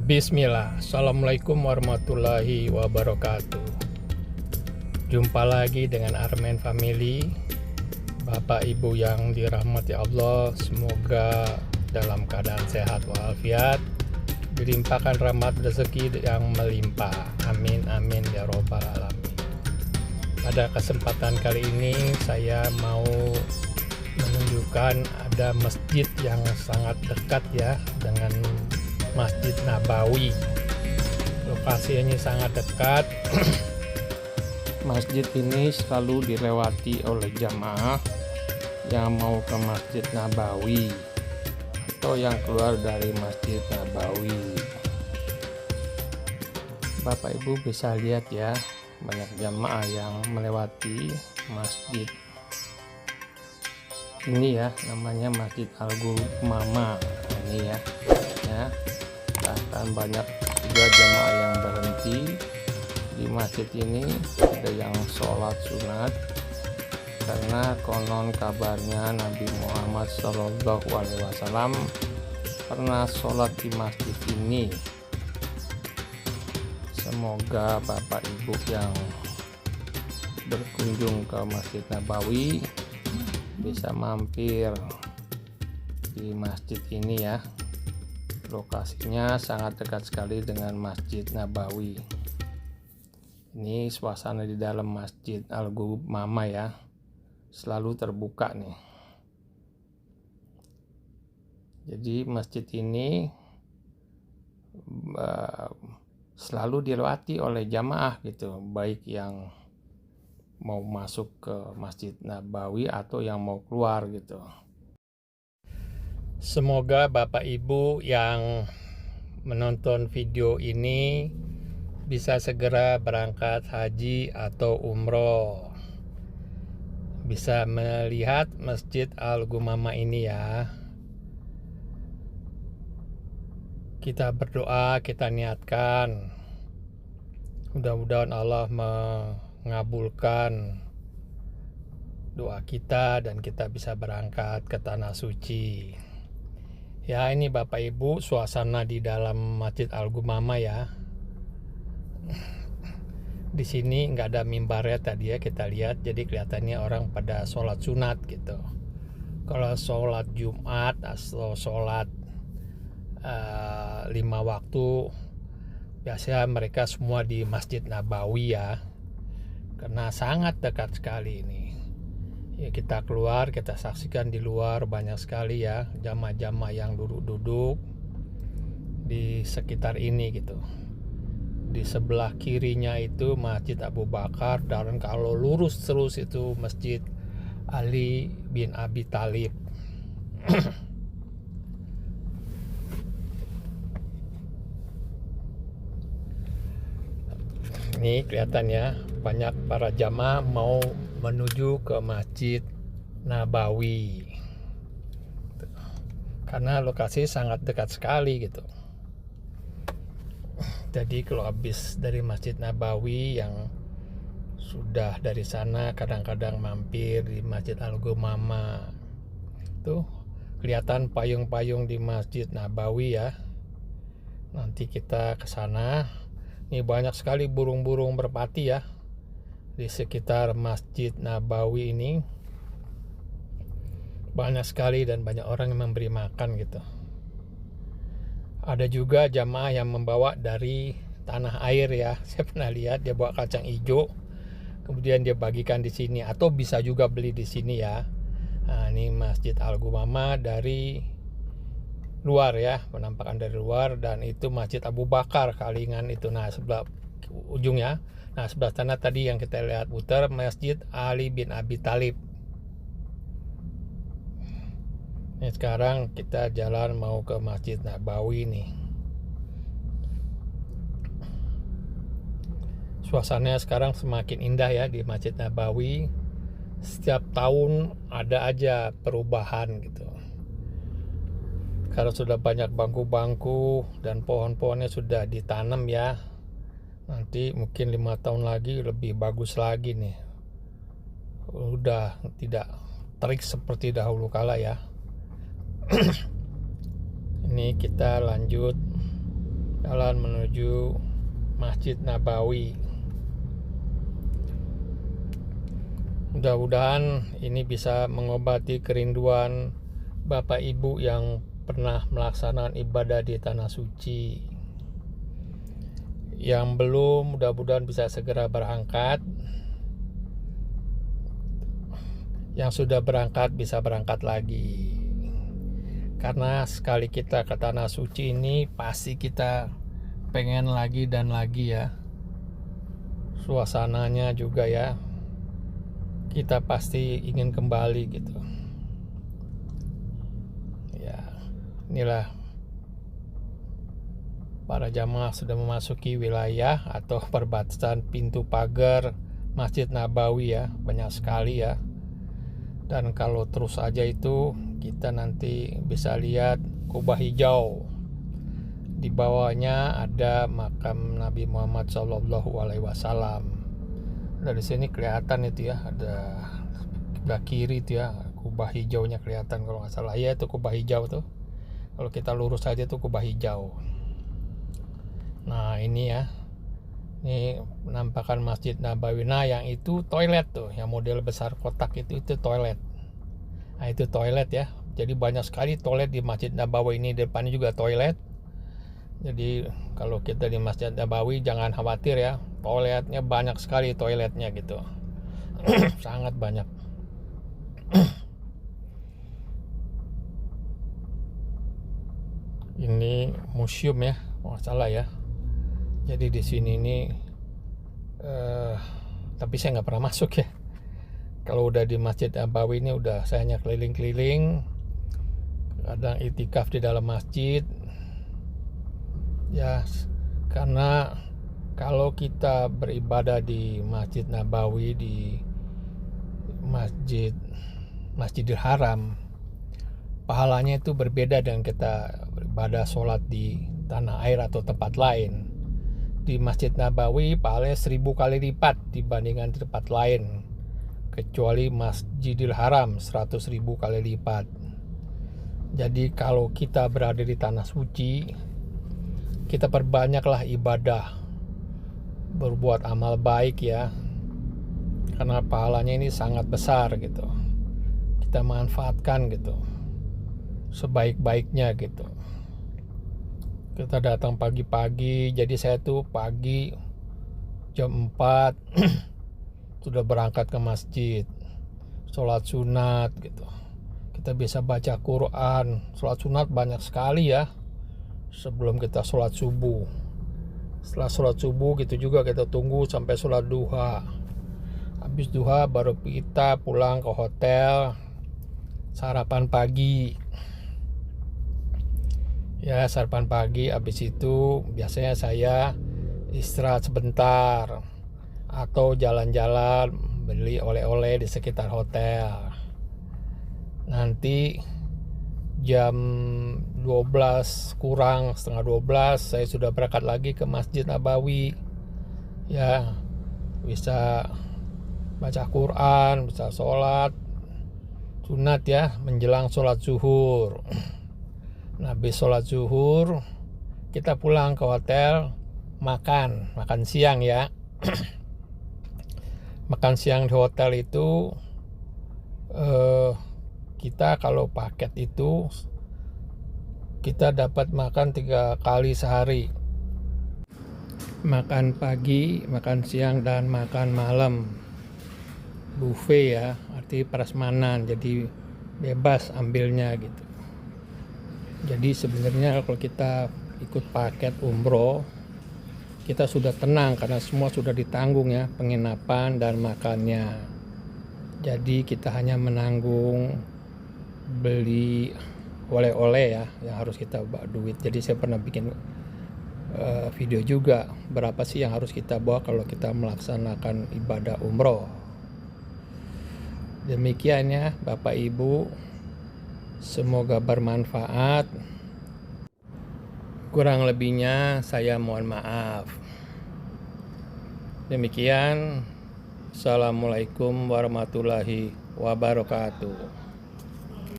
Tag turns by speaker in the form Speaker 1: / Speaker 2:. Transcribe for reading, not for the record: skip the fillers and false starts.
Speaker 1: Bismillah, Assalamualaikum warahmatullahi wabarakatuh. Jumpa lagi dengan Armen Family. Bapak Ibu yang dirahmati Allah, semoga dalam keadaan sehat walafiat, dilimpahkan rahmat rezeki yang melimpah. Amin amin ya robbal alamin. Pada kesempatan kali ini saya mau menunjukkan ada masjid yang sangat dekat ya dengan Masjid Nabawi. Lokasinya sangat dekat. Masjid ini selalu dilewati oleh jamaah yang mau ke Masjid Nabawi atau yang keluar dari Masjid Nabawi. Bapak Ibu bisa lihat ya, banyak jamaah yang melewati masjid ini ya, namanya Masjid Al-Gumama ini ya. Bahkan banyak juga jamaah yang berhenti di masjid ini, ada yang sholat sunat karena konon kabarnya Nabi Muhammad SAW pernah sholat di masjid ini. Semoga Bapak Ibu yang berkunjung ke Masjid Nabawi bisa mampir di masjid ini ya. Lokasinya sangat dekat sekali dengan Masjid Nabawi. Ini suasana di dalam Masjid Al-Gumama ya, selalu terbuka nih. Jadi masjid ini selalu dilewati oleh jamaah gitu, baik yang mau masuk ke Masjid Nabawi atau yang mau keluar gitu. Semoga Bapak Ibu yang menonton video ini bisa segera berangkat haji atau umroh, bisa melihat Masjid Al-Gumama ini ya. Kita berdoa, kita niatkan, mudah-mudahan Allah mengabulkan doa kita dan kita bisa berangkat ke tanah suci. Ya, ini Bapak Ibu suasana di dalam Masjid Al-Gumama ya. Di sini nggak ada mimbarnya tadi ya, kita lihat, jadi kelihatannya orang pada sholat sunat gitu. Kalau sholat Jumat atau sholat 5 waktu, biasanya mereka semua di Masjid Nabawi ya, karena sangat dekat sekali ini. Ya, kita keluar, kita saksikan di luar banyak sekali ya jamaah-jamaah yang duduk-duduk di sekitar ini gitu. Di sebelah kirinya itu Masjid Abu Bakar, dan kalau lurus terus itu Masjid Ali bin Abi Thalib. Ini kelihatannya banyak para jamaah mau menuju ke Masjid Nabawi karena lokasi sangat dekat sekali gitu. Jadi kalau habis dari Masjid Nabawi yang sudah dari sana kadang-kadang mampir di Masjid Al-Gumama. Tuh kelihatan payung-payung di Masjid Nabawi ya. Nanti kita ke sana. Ini banyak sekali burung-burung merpati ya di sekitar Masjid Nabawi ini. Banyak sekali dan banyak orang yang memberi makan gitu. Ada juga jamaah yang membawa dari tanah air ya. Saya pernah lihat dia bawa kacang hijau, kemudian dia bagikan di sini, atau bisa juga beli di sini ya. Nah, ini Masjid Al-Gumama dari luar ya, penampakan dari luar, dan itu Masjid Abu Bakar Kalingan itu. Nah, sebelah ujungnya. Nah, sebelah sana tadi yang kita lihat putar Masjid Ali bin Abi Thalib. Ini sekarang kita jalan mau ke Masjid Nabawi nih. Suasananya sekarang semakin indah ya di Masjid Nabawi. Setiap tahun ada aja perubahan gitu. Karena sudah banyak bangku-bangku dan pohon-pohonnya sudah ditanam ya. Nanti mungkin 5 tahun lagi lebih bagus lagi nih. Udah tidak terik seperti dahulu kala ya. Ini kita lanjut jalan menuju Masjid Nabawi. Mudah-mudahan ini bisa mengobati kerinduan Bapak Ibu yang pernah melaksanakan ibadah di Tanah Suci. Yang belum, mudah-mudahan bisa segera berangkat. Yang sudah berangkat bisa berangkat lagi. Karena sekali kita ke Tanah Suci ini pasti kita pengen lagi dan lagi ya. Suasananya juga ya, kita pasti ingin kembali gitu. Ya, inilah para jamaah sudah memasuki wilayah atau perbatasan pintu pagar Masjid Nabawi ya, banyak sekali ya. Dan kalau terus aja itu kita nanti bisa lihat kubah hijau. Di bawahnya ada makam Nabi Muhammad SAW. Dari sini kelihatan itu ya, ada sebelah kiri itu ya, kubah hijaunya kelihatan kalau nggak salah ya, itu kubah hijau tuh. Kalau kita lurus aja tuh kubah hijau. Nah ini ya, ini penampakan Masjid Nabawi. Nah yang itu toilet tuh, yang model besar kotak itu toilet. Nah itu toilet ya. Jadi banyak sekali toilet di Masjid Nabawi ini. Depannya juga toilet. Jadi kalau kita di Masjid Nabawi jangan khawatir ya, toiletnya banyak sekali toiletnya gitu. Sangat banyak. Ini museum ya, nggak salah ya. Jadi di sini ini, tapi saya nggak pernah masuk ya. Kalau udah di Masjid Nabawi ini udah saya hanya keliling-keliling, kadang itikaf di dalam masjid. Ya, karena kalau kita beribadah di Masjid Nabawi, di Masjidil Haram, pahalanya itu berbeda dengan kita beribadah sholat di tanah air atau tempat lain. Di Masjid Nabawi pahalanya 1000 kali lipat dibandingkan di tempat lain, kecuali Masjidil Haram 100.000 kali lipat. Jadi kalau kita berada di Tanah Suci, kita perbanyaklah ibadah, berbuat amal baik ya, karena pahalanya ini sangat besar gitu. Kita manfaatkan gitu sebaik-baiknya gitu. Kita datang pagi-pagi, jadi saya tuh pagi jam 4 sudah berangkat ke masjid, sholat sunat gitu. Kita bisa baca Quran, sholat sunat banyak sekali ya, sebelum kita sholat subuh. Setelah sholat subuh gitu juga kita tunggu sampai sholat duha. Habis duha baru kita pulang ke hotel, sarapan pagi. Ya sarapan pagi, habis itu biasanya saya istirahat sebentar atau jalan-jalan beli oleh-oleh di sekitar hotel. Nanti jam 12 kurang, setengah 12 saya sudah berangkat lagi ke Masjid Nabawi. Ya bisa baca Quran, bisa sholat sunat ya menjelang sholat zuhur. Nah, habis sholat zuhur kita pulang ke hotel, makan siang ya. Makan siang di hotel itu kita kalau paket itu kita dapat makan 3 kali sehari. Makan pagi, makan siang, dan makan malam. Buffet ya, arti prasmanan, jadi bebas ambilnya gitu. Jadi sebenarnya kalau kita ikut paket umroh, kita sudah tenang karena semua sudah ditanggung ya, penginapan dan makannya. Jadi kita hanya menanggung beli oleh-oleh ya, yang harus kita bawa duit. Jadi saya pernah bikin video juga berapa sih yang harus kita bawa kalau kita melaksanakan ibadah umroh. Demikian ya Bapak Ibu, semoga bermanfaat. Kurang lebihnya saya mohon maaf. Demikian, Assalamualaikum warahmatullahi wabarakatuh.